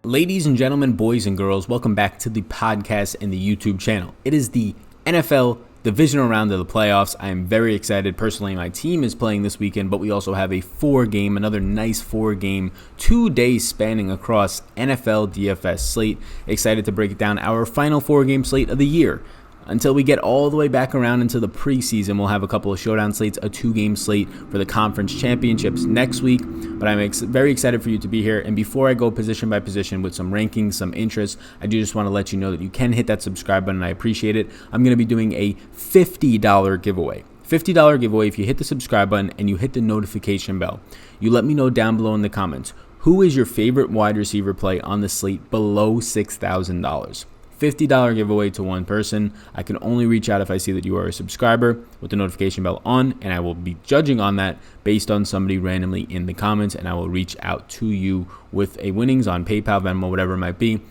Ladies and gentlemen, boys and girls, welcome back to the podcast and the YouTube channel. It is the NFL Divisional round of the playoffs. I am very excited. Personally, my team is playing this weekend, but we also have another nice 4-game, 2 days spanning across NFL DFS slate. Excited to break it down, our final 4-game slate of the year. Until we get all the way back around into the preseason, we'll have a couple of showdown slates, a 2-game slate for the conference championships next week. But I'm very excited for you to be here. And before I go position by position with some rankings, some interests, I do just want to let you know that you can hit that subscribe button. I appreciate it. I'm going to be doing a $50 giveaway. $50 giveaway if you hit the subscribe button and you hit the notification bell. You let me know down below in the comments, who is your favorite wide receiver play on the slate below $6,000? $50 giveaway to one person. I can only reach out if I see that you are a subscriber with the notification bell on, and I will be judging on that based on somebody randomly in the comments, and I will reach out to you with a winnings on PayPal, Venmo, whatever it might be.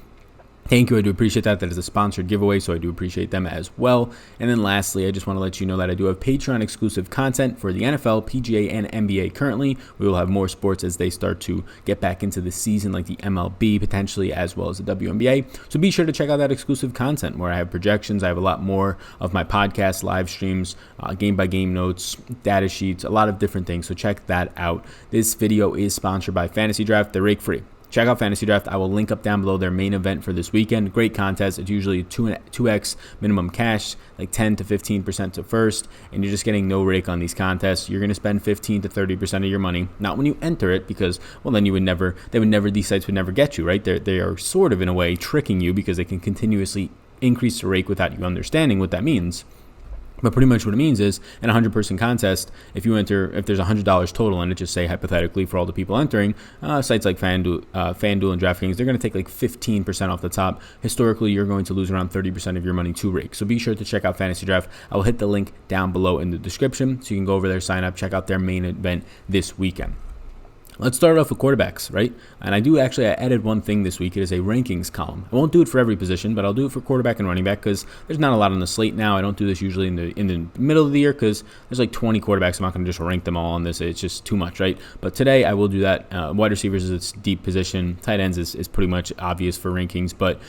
Thank you. I do appreciate that. That is a sponsored giveaway, so I do appreciate them as well. And then lastly, I just want to let you know that I do have Patreon exclusive content for the NFL, PGA, and NBA currently. We will have more sports as they start to get back into the season, like the MLB potentially, as well as the WNBA. So be sure to check out that exclusive content where I have projections. I have a lot more of my podcast, live streams, game-by-game notes, data sheets, a lot of different things. So check that out. This video is sponsored by FantasyDraft. They're rake-free. Check out FantasyDraft. I will link up down below their main event for this weekend. Great contest. It's usually 2x minimum cash, like 10 to 15% to first, and you're just getting no rake on these contests. You're going to spend 15 to 30% of your money, not when you enter it, because, well, then these sites would never get you, right? They are sort of, in a way, tricking you because they can continuously increase the rake without you understanding what that means. But pretty much what it means is, in a 100-person contest, if there's $100 total, and it just say hypothetically for all the people entering, sites like FanDuel and Draftkings, they're going to take like 15% off the top. Historically, you're going to lose around 30% of your money to rake. So be sure to check out FantasyDraft. I will hit the link down below in the description, so you can go over there, sign up, check out their main event this weekend. Let's start off with quarterbacks, right? And I added one thing this week. It is a rankings column. I won't do it for every position, but I'll do it for quarterback and running back because there's not a lot on the slate now. I don't do this usually in the middle of the year because there's like 20 quarterbacks. I'm not going to just rank them all on this. It's just too much, right? But today I will do that. Wide receivers is its deep position. Tight ends is pretty much obvious for rankings, but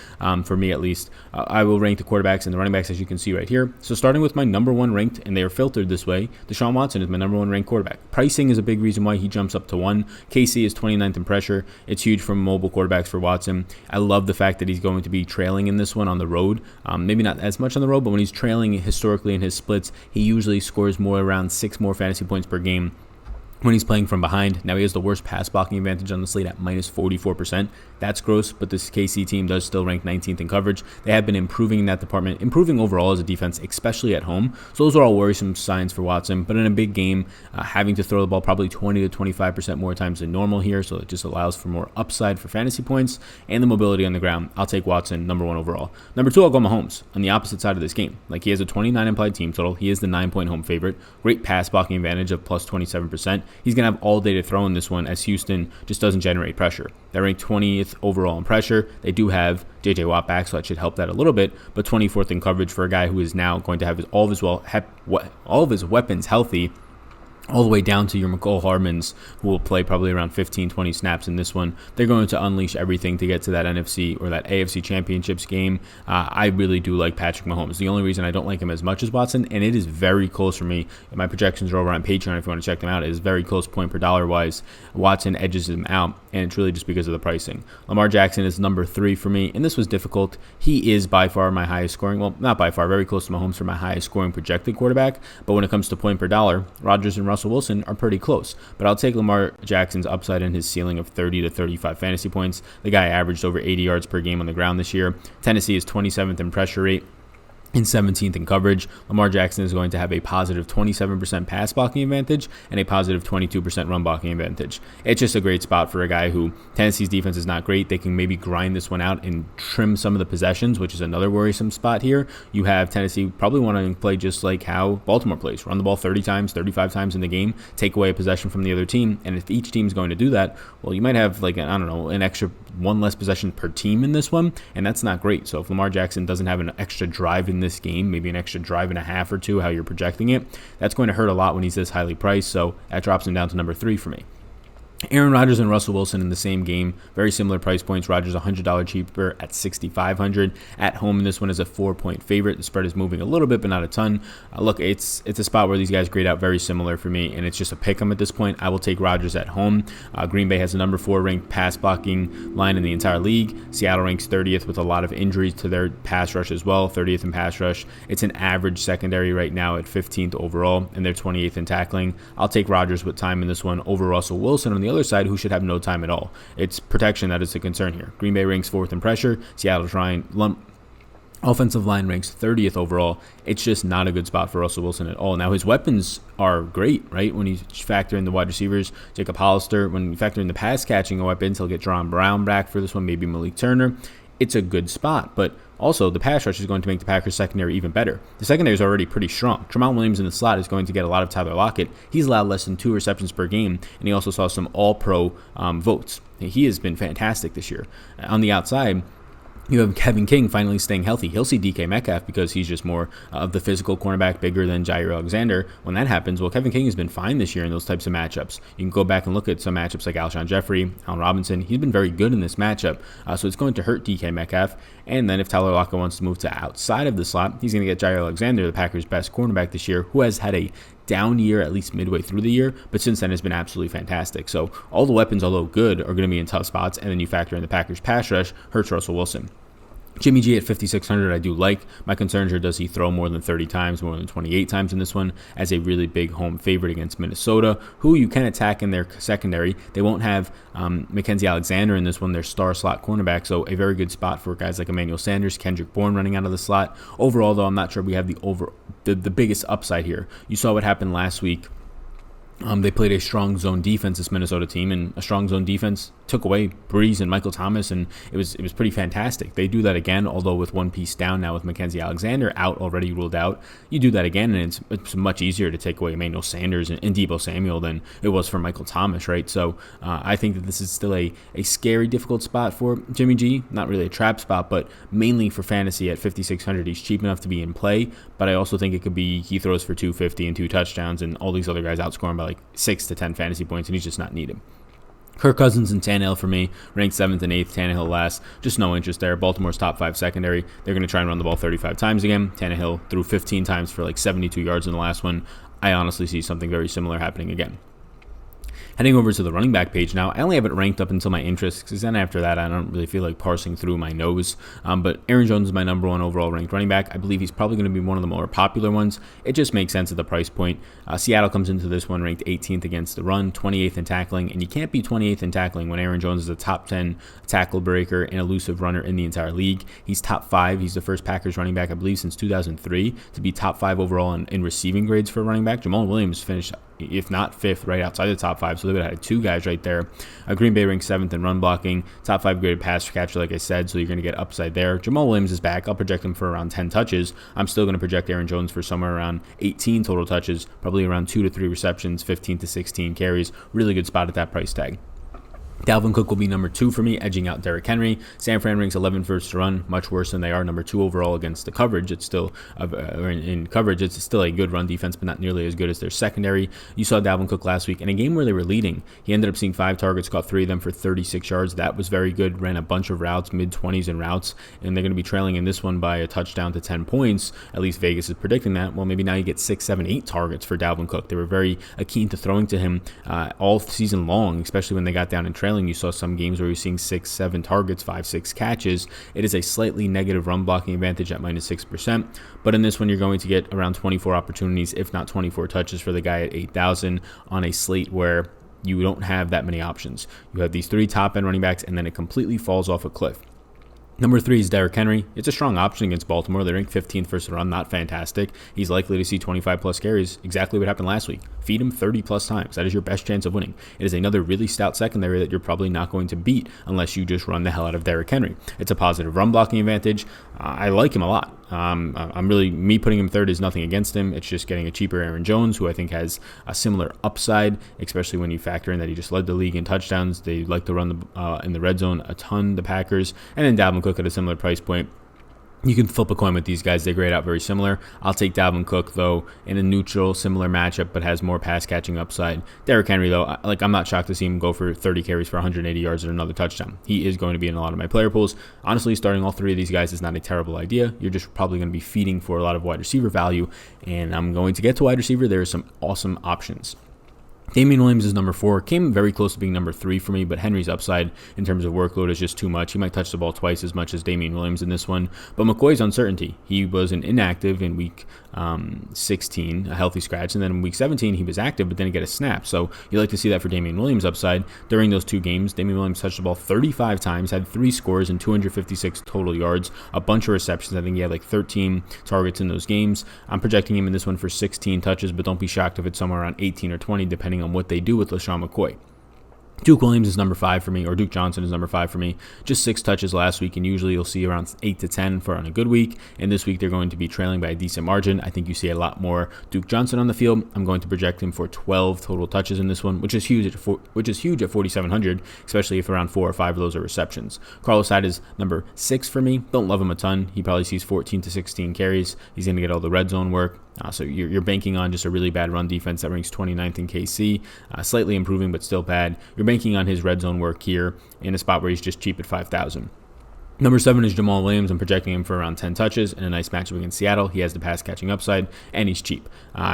for me at least, I will rank the quarterbacks and the running backs as you can see right here. So starting with my number one ranked, and they are filtered this way, Deshaun Watson is my number one ranked quarterback. Pricing is a big reason why he jumps up to 1. KC is 29th in pressure. It's huge from mobile quarterbacks for Watson. I love the fact that he's going to be trailing in this one on the road. Maybe not as much on the road, but when he's trailing historically in his splits, he usually scores more around 6 more fantasy points per game when he's playing from behind. Now he has the worst pass blocking advantage on the slate at minus 44%. That's gross, but this KC team does still rank 19th in coverage. They have been improving in that department, improving overall as a defense, especially at home. So those are all worrisome signs for Watson. But in a big game, having to throw the ball probably 20 to 25% more times than normal here, so it just allows for more upside for fantasy points and the mobility on the ground. I'll take Watson, number 1 overall. Number 2, Algoma Holmes on the opposite side of this game. Like, he has a 29 implied team total. He is the 9-point home favorite. Great pass blocking advantage of plus 27%. He's going to have all day to throw in this one as Houston just doesn't generate pressure. They're ranked 20th overall in pressure. They do have J.J. Watt back, so that should help that a little bit, but 24th in coverage for a guy who is now going to have all of his weapons healthy, all the way down to your McCall Hardmans, who will play probably around 15, 20 snaps in this one. They're going to unleash everything to get to that NFC or that AFC championships game. I really do like Patrick Mahomes. The only reason I don't like him as much as Watson, and it is very close for me. My projections are over on Patreon if you want to check them out. It is very close point per dollar wise. Watson edges him out, and it's really just because of the pricing. Lamar Jackson is number 3 for me, and this was difficult. He is by far my highest scoring, well, not by far, very close to Mahomes for my highest scoring projected quarterback, but when it comes to point per dollar, Rodgers and Russell Wilson are pretty close, but I'll take Lamar Jackson's upside and his ceiling of 30 to 35 fantasy points. The guy averaged over 80 yards per game on the ground this year. Tennessee is 27th in pressure rate and 17th in coverage. Lamar Jackson is going to have a positive 27% pass blocking advantage and a positive 22% run blocking advantage. It's just a great spot for a guy who Tennessee's defense is not great. They can maybe grind this one out and trim some of the possessions, which is another worrisome spot here. You have Tennessee probably want to play just like how Baltimore plays. Run the ball 30 times, 35 times in the game, take away a possession from the other team. And if each team's going to do that, well, you might have like, an extra 1 less possession per team in this one, and that's not great. So if Lamar Jackson doesn't have an extra drive in this game, maybe an extra drive and a half or 2, how you're projecting it, that's going to hurt a lot when he's this highly priced. So that drops him down to number 3 for me. Aaron Rodgers and Russell Wilson in the same game, very similar price points. Rodgers $100 cheaper at $6,500 at home. And this one is a 4-point favorite. The spread is moving a little bit, but not a ton. Look, it's a spot where these guys grade out very similar for me, and it's just a pick 'em at this point. I will take Rodgers at home. Green Bay has the number 4 ranked pass blocking line in the entire league. Seattle ranks 30th with a lot of injuries to their pass rush as well. 30th in pass rush. It's an average secondary right now at 15th overall, and they're 28th in tackling. I'll take Rodgers with time in this one over Russell Wilson on the other side, who should have no time at all. It's protection that is the concern here. Green Bay ranks 4th in pressure. Seattle's offensive line ranks 30th overall. It's just not a good spot for Russell Wilson at all. Now, his weapons are great, right? When you factor in the wide receivers, Jacob Hollister, when you factor in the pass catching weapons, he'll get John Brown back for this one, maybe Malik Turner. It's a good spot, but also the pass rush is going to make the Packers secondary even better. The secondary is already pretty strong. Jamal Williams in the slot is going to get a lot of Tyler Lockett. He's allowed less than 2 receptions per game, and he also saw some all-pro votes. He has been fantastic this year. On the outside, you have Kevin King finally staying healthy. He'll see DK Metcalf because he's just more of the physical cornerback, bigger than Jair Alexander. When that happens, well, Kevin King has been fine this year in those types of matchups. You can go back and look at some matchups like Alshon Jeffrey, Allen Robinson. He's been very good in this matchup, so it's going to hurt DK Metcalf. And then if Tyler Lockett wants to move to outside of the slot, he's going to get Jair Alexander, the Packers' best cornerback this year, who has had a down year at least midway through the year, but since then has been absolutely fantastic. So all the weapons, although good, are going to be in tough spots, and then you factor in the Packers' pass rush, hurts Russell Wilson. Jimmy G at 5,600 I do like. My concerns are, does he throw more than 30 times, more than 28 times in this one, as a really big home favorite against Minnesota, who you can attack in their secondary. They won't have Mackenzie Alexander in this one, their star slot cornerback, so a very good spot for guys like Emmanuel Sanders, Kendrick Bourne running out of the slot. Overall, though, I'm not sure we have the biggest upside here. You saw what happened last week. They played a strong zone defense, this Minnesota team, and a strong zone defense took away Breeze and Michael Thomas, and it was pretty fantastic. They do that again, although with one piece down now with Mackenzie Alexander out, already ruled out. You do that again, and it's much easier to take away Emmanuel Sanders and Deebo Samuel than it was for Michael Thomas, right? So I think that this is still a scary, difficult spot for Jimmy G. Not really a trap spot, but mainly for fantasy at 5,600. He's cheap enough to be in play, but I also think it could be he throws for 250 and 2 touchdowns, and all these other guys outscore him by like 6 to 10 fantasy points, and he's just not needed. Kirk Cousins and Tannehill for me, ranked 7th and 8th, Tannehill last. Just no interest there. Baltimore's top 5 secondary. They're going to try and run the ball 35 times again. Tannehill threw 15 times for like 72 yards in the last one. I honestly see something very similar happening again. Heading over to the running back page now, I only have it ranked up until my interests, because then after that, I don't really feel like parsing through my nose. But Aaron Jones is my number 1 overall ranked running back. I believe he's probably going to be one of the more popular ones. It just makes sense at the price point. Seattle comes into this one ranked 18th against the run, 28th in tackling, and you can't be 28th in tackling when Aaron Jones is a top 10 tackle breaker and elusive runner in the entire league. He's top 5. He's the first Packers running back, I believe, since 2003 to be top 5 overall in receiving grades for a running back. Jamal Williams finished, if not 5th, right outside the top 5, so they would have had 2 guys right there. Green Bay ranks 7th in run blocking, top 5 graded pass catcher, like I said, so you're going to get upside there. Jamal Williams is back. I'll project him for around 10 touches. I'm still going to project Aaron Jones for somewhere around 18 total touches, probably around 2 to 3 receptions, 15 to 16 carries. Really good spot at that price tag. Dalvin Cook will be number 2 for me, edging out Derrick Henry. San Fran ranks 11th first to run, much worse than they are. Number 2 overall against the coverage. It's still, in coverage, it's still a good run defense, but not nearly as good as their secondary. You saw Dalvin Cook last week in a game where they were leading. He ended up seeing 5 targets, caught 3 of them for 36 yards. That was very good. Ran a bunch of routes, mid-20s in routes, and they're going to be trailing in this one by a touchdown to 10 points. At least Vegas is predicting that. Well, maybe now you get 6, 7, 8 targets for Dalvin Cook. They were very keen to throwing to him all season long, especially when they got down and trailing. You saw some games where you're seeing 6, 7 targets, 5, 6 catches. It is a slightly negative run blocking advantage at minus 6%, but in this one you're going to get around 24 opportunities, if not 24 touches for the guy at 8,000 on a slate where you don't have that many options. You have these 3 top-end running backs, and then it completely falls off a cliff. Number 3 is Derrick Henry. It's a strong option against Baltimore. They're ranked 15th first to run, not fantastic. He's likely to see 25-plus carries, exactly what happened last week. Feed him 30-plus times. That is your best chance of winning. It is another really stout secondary that you're probably not going to beat unless you just run the hell out of Derrick Henry. It's a positive run blocking advantage. I like him a lot. Me putting him 3rd is nothing against him. It's just getting a cheaper Aaron Jones, who I think has a similar upside, especially when you factor in that he just led the league in touchdowns. They like to run in the red zone a ton, the Packers, and then Dalvin Cook at a similar price point. You can flip a coin with these guys. They grade out very similar. I'll take Dalvin Cook, though, in a neutral, similar matchup, but has more pass-catching upside. Derrick Henry, though, I'm not shocked to see him go for 30 carries for 180 yards and another touchdown. He is going to be in a lot of my player pools. Honestly, starting all three of these guys is not a terrible idea. You're just probably going to be feeding for a lot of wide receiver value, and I'm going to get to wide receiver. There are some awesome options. Damian Williams is number 4, came very close to being number 3 for me, but Henry's upside in terms of workload is just too much. He might touch the ball twice as much as Damian Williams in this one, but McCoy's uncertainty. He was an inactive in week 16, a healthy scratch, and then in week 17 he was active, but then he got a snap. So you like to see that for Damian Williams' upside. During those 2 games, Damian Williams touched the ball 35 times, had 3 scores and 256 total yards, a bunch of receptions. I think he had like 13 targets in those games. I'm projecting him in this one for 16 touches, but don't be shocked if it's somewhere around 18 or 20, depending on what they do with LaShawn McCoy. Duke Williams is number 5 for me, or Duke Johnson is number 5 for me. Just 6 touches last week, and usually you'll see around 8 to 10 for on a good week. And this week they're going to be trailing by a decent margin. I think you see a lot more Duke Johnson on the field. I'm going to project him for 12 total touches in this one, which is huge at 4,700, especially if around 4 or 5 of those are receptions. Carlos Hyde is number 6 for me. Don't love him a ton. He probably sees 14 to 16 carries. He's going to get all the red zone work. So you're banking on just a really bad run defense that ranks 29th in KC, slightly improving but still bad. You're banking on his red zone work here in a spot where he's just cheap at 5,000. Number 7 is Jamal Williams. I'm projecting him for around 10 touches in a nice matchup against Seattle. He has the pass-catching upside, and he's cheap.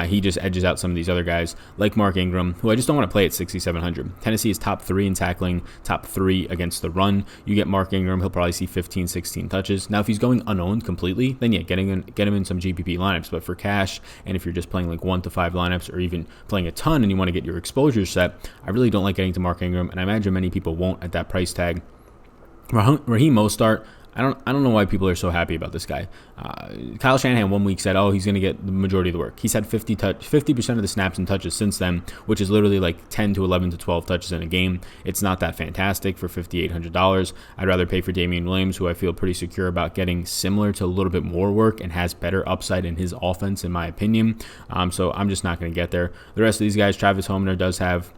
He just edges out some of these other guys, like Mark Ingram, who I just don't want to play at 6,700. Tennessee is top 3 in tackling, top 3 against the run. You get Mark Ingram, he'll probably see 15, 16 touches. Now, if he's going unowned completely, then yeah, get him in some GPP lineups. But for cash, and if you're just playing like 1 to 5 lineups, or even playing a ton and you want to get your exposure set, I really don't like getting to Mark Ingram, and I imagine many people won't at that price tag. Raheem Mostert, I don't know why people are so happy about this guy. Kyle Shanahan 1 week said, he's going to get the majority of the work. He's had 50% of the snaps and touches since then, which is literally like 10 to 11 to 12 touches in a game. It's not that fantastic for $5,800. I'd rather pay for Damian Williams, who I feel pretty secure about getting similar to a little bit more work and has better upside in his offense, in my opinion. So I'm just not going to get there. The rest of these guys, Travis Homer does have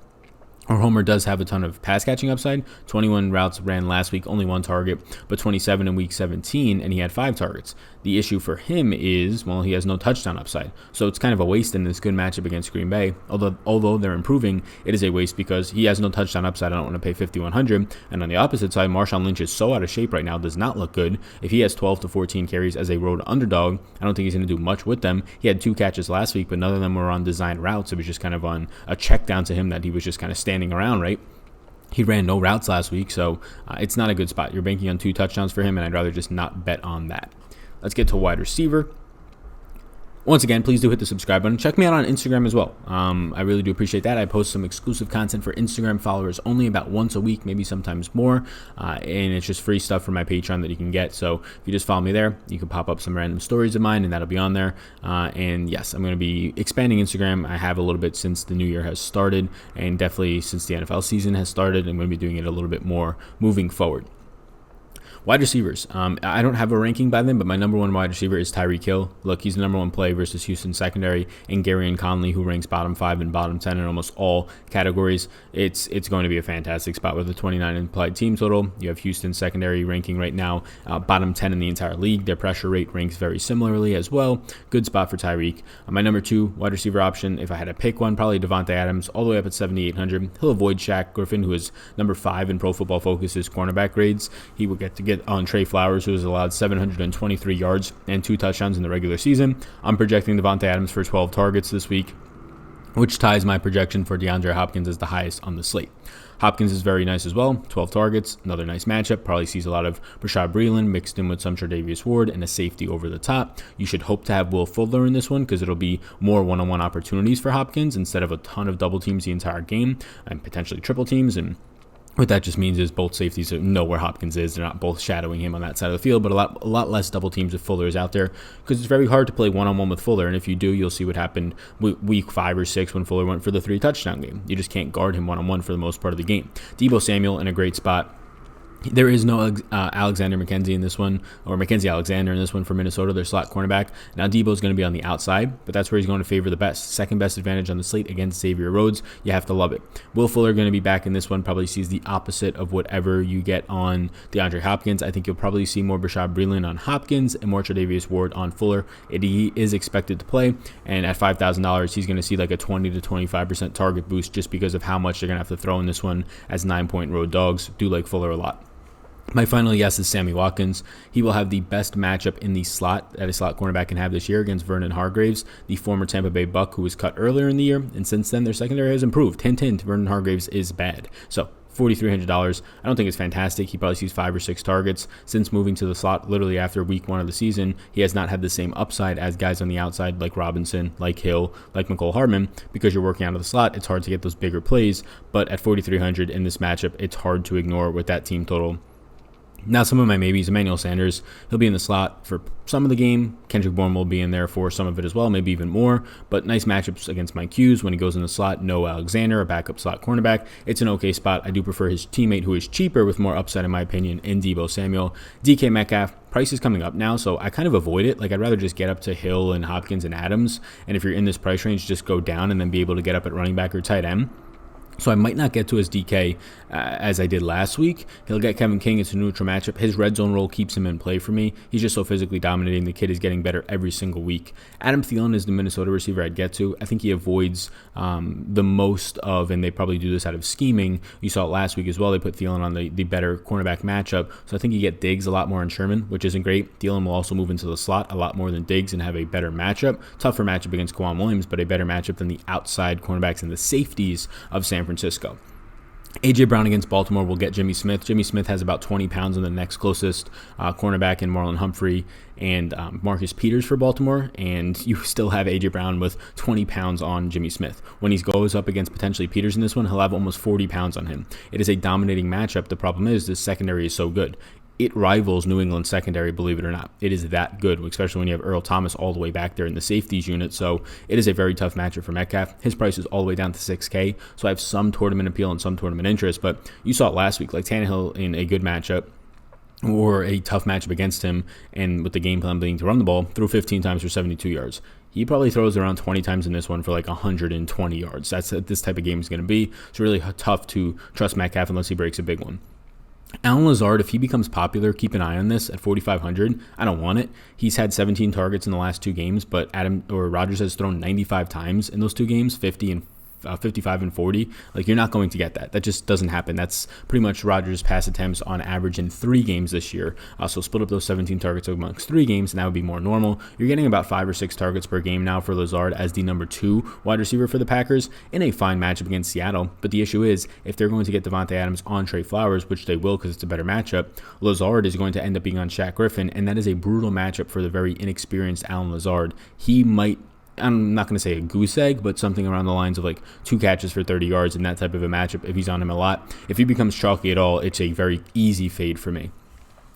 a ton of pass-catching upside. 21 routes ran last week, only 1 target, but 27 in week 17, and he had 5 targets. The issue for him is, he has no touchdown upside. So it's kind of a waste in this good matchup against Green Bay. Although they're improving, it is a waste because he has no touchdown upside. I don't want to pay $5,100. And on the opposite side, Marshawn Lynch is so out of shape right now, does not look good. If he has 12 to 14 carries as a road underdog, I don't think he's going to do much with them. He had 2 catches last week, but none of them were on designed routes. It was just kind of on a check down to him that he was just kind of standing around, right? He ran no routes last week, so it's not a good spot. You're banking on 2 touchdowns for him, and I'd rather just not bet on that. Let's get to wide receiver. Once again, please do hit the subscribe button. Check me out on Instagram as well. I really do appreciate that. I post some exclusive content for Instagram followers only about once a week, maybe sometimes more. And it's just free stuff from my Patreon that you can get. So if you just follow me there, you can pop up some random stories of mine, and that'll be on there. And yes, I'm going to be expanding Instagram. I have a little bit since the new year has started, and definitely since the NFL season has started. I'm going to be doing it a little bit more moving forward. Wide receivers. I don't have a ranking by them, but my number 1 wide receiver is Tyreek Hill. Look, he's the number 1 play versus Houston secondary, and Garyon Conley, who ranks bottom 5 and bottom 10 in almost all categories. It's going to be a fantastic spot with a 29 implied team total. You have Houston secondary ranking right now bottom 10 in the entire league. Their pressure rate ranks very similarly as well. Good spot for Tyreek. My number 2 wide receiver option, if I had to pick one, probably Devontae Adams, all the way up at 7,800. He'll avoid Shaq Griffin, who is number 5 in Pro Football Focus's cornerback grades. He will get to get on Trey Flowers, who has allowed 723 yards and 2 touchdowns in the regular season. I'm projecting Devontae Adams for 12 targets this week, which ties my projection for DeAndre Hopkins as the highest on the slate. Hopkins is very nice as well, 12 targets, another nice matchup. Probably sees a lot of Rashad Breeland mixed in with some Tre'Davious Ward and a safety over the top. You should hope to have Will Fuller in this one because it'll be more one-on-one opportunities for Hopkins instead of a ton of double teams the entire game and potentially triple teams. And what that just means is both safeties know where Hopkins is. They're not both shadowing him on that side of the field, but a lot less double teams if Fuller is out there because it's very hard to play one-on-one with Fuller. And if you do, you'll see what happened week 5 or 6 when Fuller went for the 3 touchdown game. You just can't guard him one-on-one for the most part of the game. Deebo Samuel in a great spot. There is no Alexander McKenzie in this one, or Mackenzie Alexander in this one for Minnesota, their slot cornerback. Now, Debo's going to be on the outside, but that's where he's going to favor the best. Second best advantage on the slate against Xavier Rhodes. You have to love it. Will Fuller going to be back in this one, probably sees the opposite of whatever you get on DeAndre Hopkins. I think you'll probably see more Bashaud Breeland on Hopkins and more Tre'Davious Ward on Fuller. He is expected to play, and at $5,000, he's going to see like a 20 to 25% target boost just because of how much they're going to have to throw in this one as 9-point road dogs. Do like Fuller a lot. My final yes is Sammy Watkins. He will have the best matchup in the slot that a slot cornerback can have this year against Vernon Hargreaves, the former Tampa Bay Buck who was cut earlier in the year, and since then their secondary has improved. Hint, hint, Vernon Hargreaves is bad. So $4,300. I don't think it's fantastic. He probably sees 5 or 6 targets. Since moving to the slot literally after week 1 of the season, he has not had the same upside as guys on the outside like Robinson, like Hill, like McCole Hardman. Because you're working out of the slot, it's hard to get those bigger plays, but at $4,300 in this matchup, it's hard to ignore with that team total. Now, some of my maybes, Emmanuel Sanders, he'll be in the slot for some of the game. Kendrick Bourne will be in there for some of it as well, maybe even more. But nice matchups against Mike Hughes when he goes in the slot. Noah Alexander, a backup slot cornerback. It's an okay spot. I do prefer his teammate, who is cheaper with more upside, in my opinion, in Deebo Samuel. DK Metcalf, price is coming up now, so I kind of avoid it. Like, I'd rather just get up to Hill and Hopkins and Adams. And if you're in this price range, just go down and then be able to get up at running back or tight end. So I might not get to his DK as I did last week. He'll get Kevin King. It's a neutral matchup. His red zone role keeps him in play for me. He's just so physically dominating. The kid is getting better every single week. Adam Thielen is the Minnesota receiver I'd get to. I think he avoids the most of, and they probably do this out of scheming. You saw it last week as well. They put Thielen on the better cornerback matchup. So I think you get Diggs a lot more on Sherman, which isn't great. Thielen will also move into the slot a lot more than Diggs and have a better matchup. Tougher matchup against Ramon Williams, but a better matchup than the outside cornerbacks and the safeties of San Francisco. A.J. Brown against Baltimore will get Jimmy Smith. Jimmy Smith has about 20 pounds on the next closest cornerback in Marlon Humphrey and Marcus Peters for Baltimore, and you still have A.J. Brown with 20 pounds on Jimmy Smith. When he goes up against potentially Peters in this one, he'll have almost 40 pounds on him. It is a dominating matchup. The problem is the secondary is so good. It rivals New England's secondary, believe it or not. It is that good, especially when you have Earl Thomas all the way back there in the safeties unit. So it is a very tough matchup for Metcalf. His price is all the way down to $6K. So I have some tournament appeal and some tournament interest. But you saw it last week, like Tannehill in a good matchup or a tough matchup against him, and with the game plan being to run the ball, threw 15 times for 72 yards. He probably throws around 20 times in this one for like 120 yards. That's what this type of game is going to be. It's really tough to trust Metcalf unless he breaks a big one. Allen Lazard, if he becomes popular, keep an eye on this at 4,500. I don't want it. He's had 17 targets in the last 2 games, but Rodgers has thrown 95 times in those 2 games, 55 and 40. Like, you're not going to get that. That just doesn't happen. That's pretty much Rodgers' pass attempts on average in 3 games this year. So split up those 17 targets amongst 3 games, and that would be more normal. You're getting about 5 or 6 targets per game now for Lazard as the number 2 wide receiver for the Packers in a fine matchup against Seattle. But the issue is, if they're going to get Devontae Adams on Trey Flowers, which they will because it's a better matchup, Lazard is going to end up being on Shaq Griffin, and that is a brutal matchup for the very inexperienced Allen Lazard. He might, I'm not going to say a goose egg, but something around the lines of like 2 catches for 30 yards in that type of a matchup if he's on him a lot. If he becomes chalky at all, it's a very easy fade for me.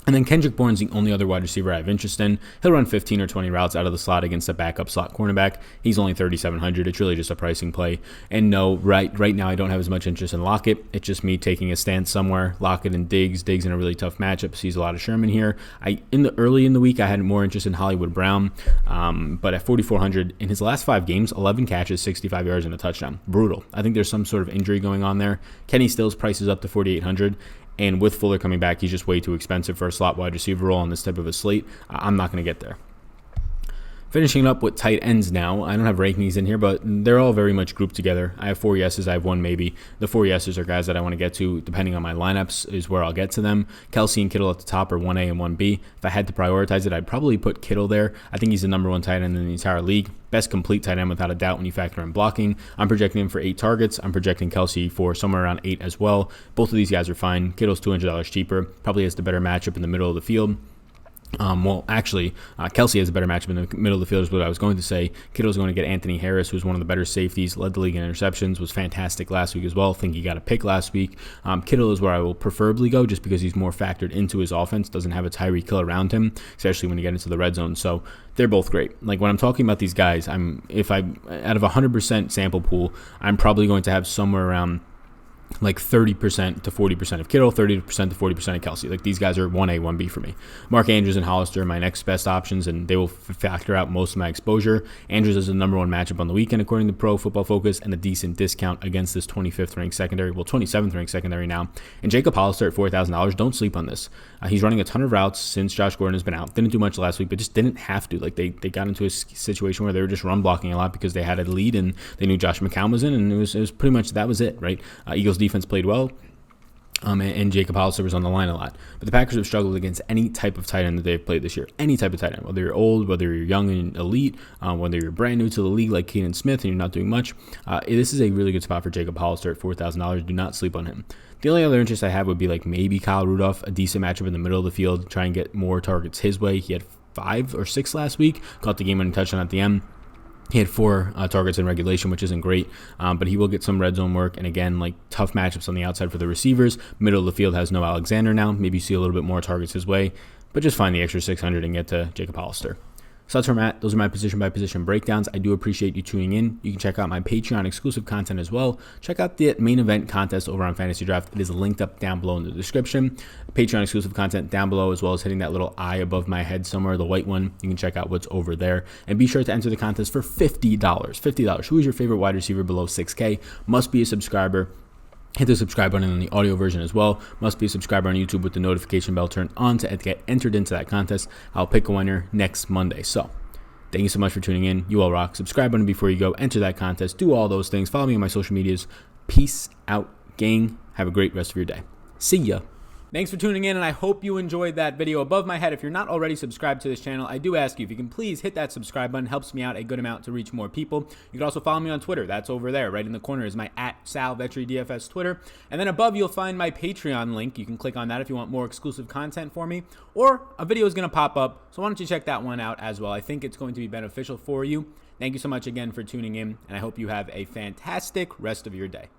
And then Kendrick Bourne's the only other wide receiver I have interest in. He'll run 15 or 20 routes out of the slot against a backup slot cornerback. He's only 3,700. It's really just a pricing play. And no, right now I don't have as much interest in Lockett. It's just me taking a stance somewhere. Lockett and Diggs. Diggs in a really tough matchup. Sees a lot of Sherman here. Early in the week, I had more interest in Hollywood Brown. But at 4,400, in his last 5 games, 11 catches, 65 yards, and a touchdown. Brutal. I think there's some sort of injury going on there. Kenny Stills prices up to 4,800. And with Fuller coming back, he's just way too expensive for a slot wide receiver role on this type of a slate. I'm not going to get there. Finishing up with tight ends now. I don't have rankings in here, but they're all very much grouped together. I have 4 yeses. I have 1 maybe. The 4 yeses are guys that I want to get to. Depending on my lineups is where I'll get to them. Kelsey and Kittle at the top are 1A and 1B. If I had to prioritize it, I'd probably put Kittle there. I think he's the number 1 tight end in the entire league. Best complete tight end without a doubt when you factor in blocking. I'm projecting him for 8 targets. I'm projecting Kelsey for somewhere around 8 as well. Both of these guys are fine. Kittle's $200 cheaper. Probably has the better matchup in the middle of the field. Kelsey has a better matchup in the middle of the field is what I was going to say. Kittle's going to get Anthony Harris, who's one of the better safeties, led the league in interceptions, was fantastic last week as well. I think he got a pick last week. Kittle is where I will preferably go just because he's more factored into his offense, doesn't have a Tyreek Hill around him, especially when you get into the red zone. So they're both great. Like, when I'm talking about these guys, out of 100% sample pool, I'm probably going to have somewhere around like 30% to 40% of Kittle, 30% to 40% of Kelsey. Like these guys are 1A, 1B for me. Mark Andrews and Hollister are my next best options, and they will factor out most of my exposure. Andrews is the number one matchup on the weekend, according to Pro Football Focus, and a decent discount against this 25th ranked secondary, well, 27th ranked secondary now. And Jacob Hollister at $4,000, don't sleep on this. He's running a ton of routes since Josh Gordon has been out. Didn't do much last week, but just didn't have to. Like they got into a situation where they were just run blocking a lot because they had a lead and they knew Josh McCown was in, and it was pretty much that was it, right? Eagles defense played well. And Jacob Hollister was on the line a lot. But the Packers have struggled against any type of tight end that they've played this year. Any type of tight end, whether you're old, whether you're young and elite, whether you're brand new to the league like Keenan Smith and you're not doing much. This is a really good spot for Jacob Hollister at $4,000. Do not sleep on him. The only other interest I have would be like maybe Kyle Rudolph, a decent matchup in the middle of the field, try and get more targets his way. He had 5 or 6 last week, caught the game-winning touchdown at the end. He had 4 targets in regulation, which isn't great, but he will get some red zone work. And again, like tough matchups on the outside for the receivers. Middle of the field has no Alexander now. Maybe you see a little bit more targets his way, but just find the extra 600 and get to Jacob Hollister. So that's where I'm at. Those are my position-by-position breakdowns. I do appreciate you tuning in. You can check out my Patreon exclusive content as well. Check out the main event contest over on Fantasy Draft. It is linked up down below in the description. Patreon exclusive content down below, as well as hitting that little eye above my head somewhere, the white one. You can check out what's over there. And be sure to enter the contest for $50. $50. Who is your favorite wide receiver below 6K? Must be a subscriber. Hit the subscribe button on the audio version as well. Must be a subscriber on YouTube with the notification bell turned on to get entered into that contest. I'll pick a winner next Monday. So, thank you so much for tuning in. You all rock. Subscribe button before you go. Enter that contest. Do all those things. Follow me on my social medias. Peace out, gang. Have a great rest of your day. See ya. Thanks for tuning in, and I hope you enjoyed that video. Above my head, if you're not already subscribed to this channel, I do ask you if you can please hit that subscribe button. Helps me out a good amount to reach more people. You can also follow me on Twitter. That's over there. Right in the corner is my @SalVetriDFS Twitter. And then above, you'll find my Patreon link. You can click on that if you want more exclusive content for me. Or a video is going to pop up, so why don't you check that one out as well. I think it's going to be beneficial for you. Thank you so much again for tuning in, and I hope you have a fantastic rest of your day.